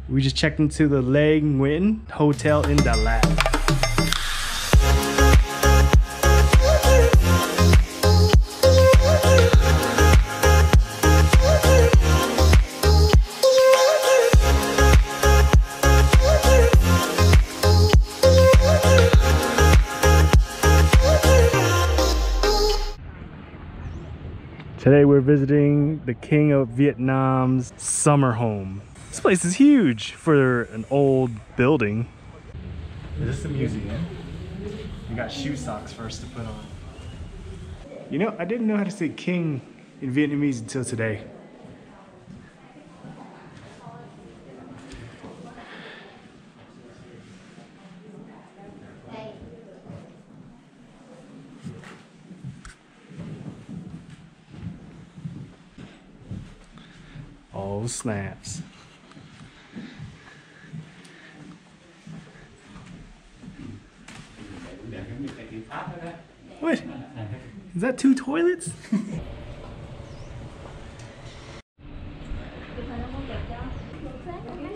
We just checked into the Lê Nguyễn Hotel in Datanla. Today we're visiting the King of Vietnam's summer home. This place is huge for an old building. Is this a museum? We got shoe socks for us to put on. You know, I didn't know how to say king in Vietnamese until today. Oh, snaps. What? Is that 2 toilets?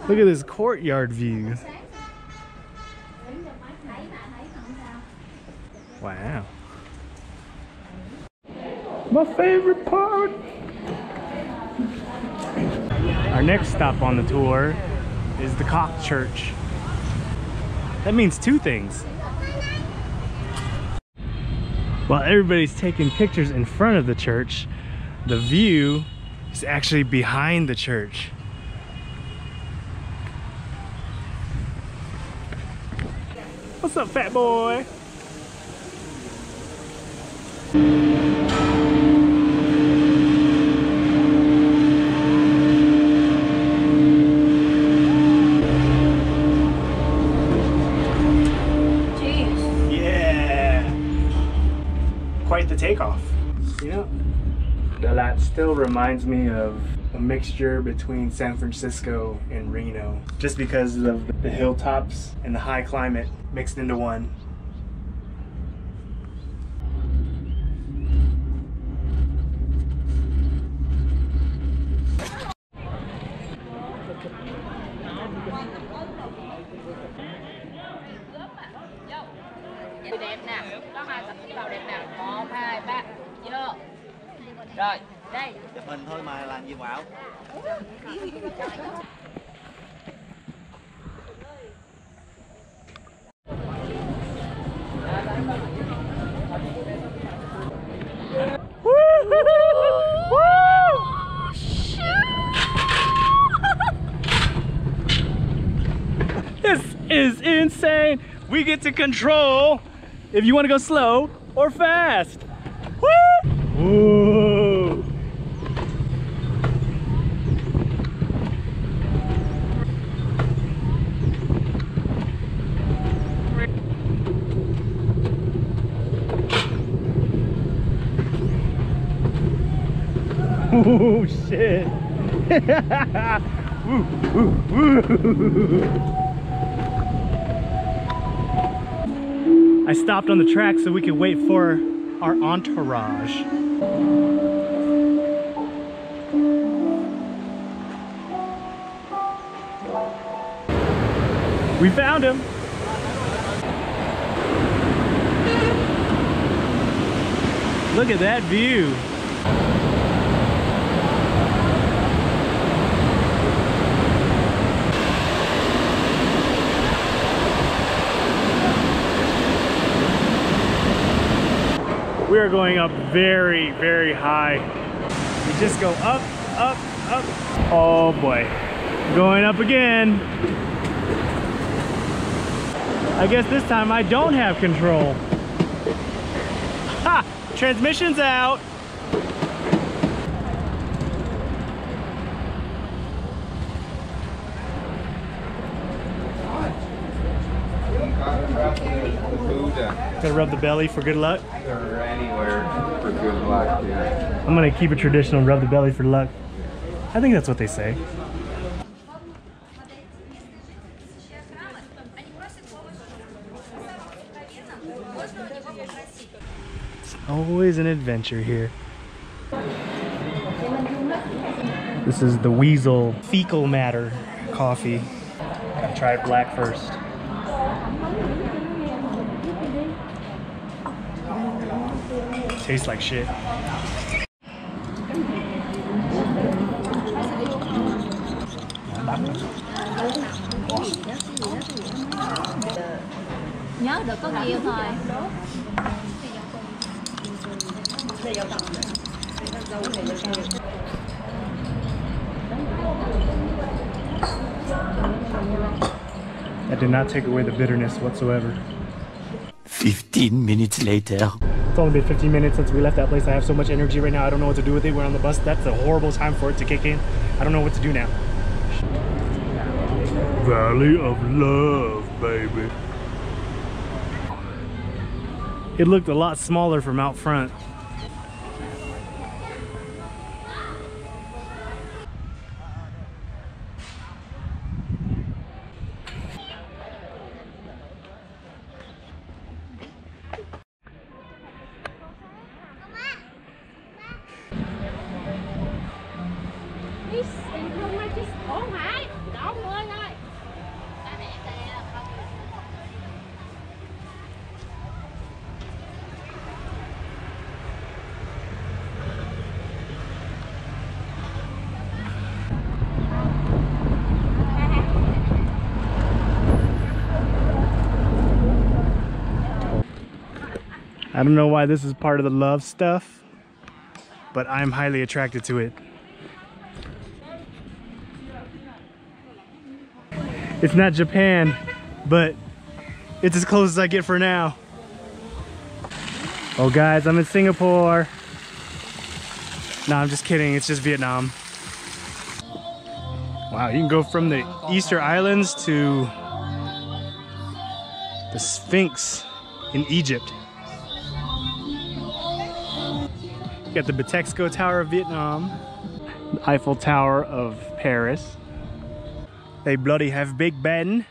Look at this courtyard view. Wow. My favorite part. Our next stop on the tour is the Cock Church. That means 2 things. While everybody's taking pictures in front of the church, the view is actually behind the church. What's up, fat boy? The takeoff. You know, Dalat still reminds me of a mixture between San Francisco and Reno, just because of the hilltops and the high climate mixed into one. Đẹp nè, có 2 cặp vào đẹp nè, 1, 2, 3, vô. Rồi, đây. Chụp hình thôi mà làm gì quạo. This is insane. We get to control if you want to go slow or fast. Woo! Whoa! Oh shit! Woo, woo, woo. I stopped on the track so we could wait for our entourage. We found him. Look at that view. We are going up very, very high. We just go up, up, up. Oh boy, going up again. I guess this time I don't have control. Ha! Transmission's out. Gotta rub the belly for good luck. Or anywhere for good luck, yeah. I'm gonna keep it traditional and rub the belly for luck. I think that's what they say. It's always an adventure here. This is the Weasel fecal matter coffee. Gotta try it black first. Tastes like shit. Nhớ được có nhiều thôi. That did not take away the bitterness whatsoever. 15 minutes later. It's only been 15 minutes since we left that place. I have so much energy right now. I don't know what to do with it. We're on the bus. That's a horrible time for it to kick in. I don't know what to do now. Valley of Love, baby. It looked a lot smaller from out front. I don't know why this is part of the love stuff, but I'm highly attracted to it. It's not Japan, but it's as close as I get for now. Oh guys, I'm in Singapore. No, I'm just kidding, it's just Vietnam. Wow, you can go from the Easter Islands to the Sphinx in Egypt. You got the Batexco Tower of Vietnam, the Eiffel Tower of Paris. They bloody have Big Ben.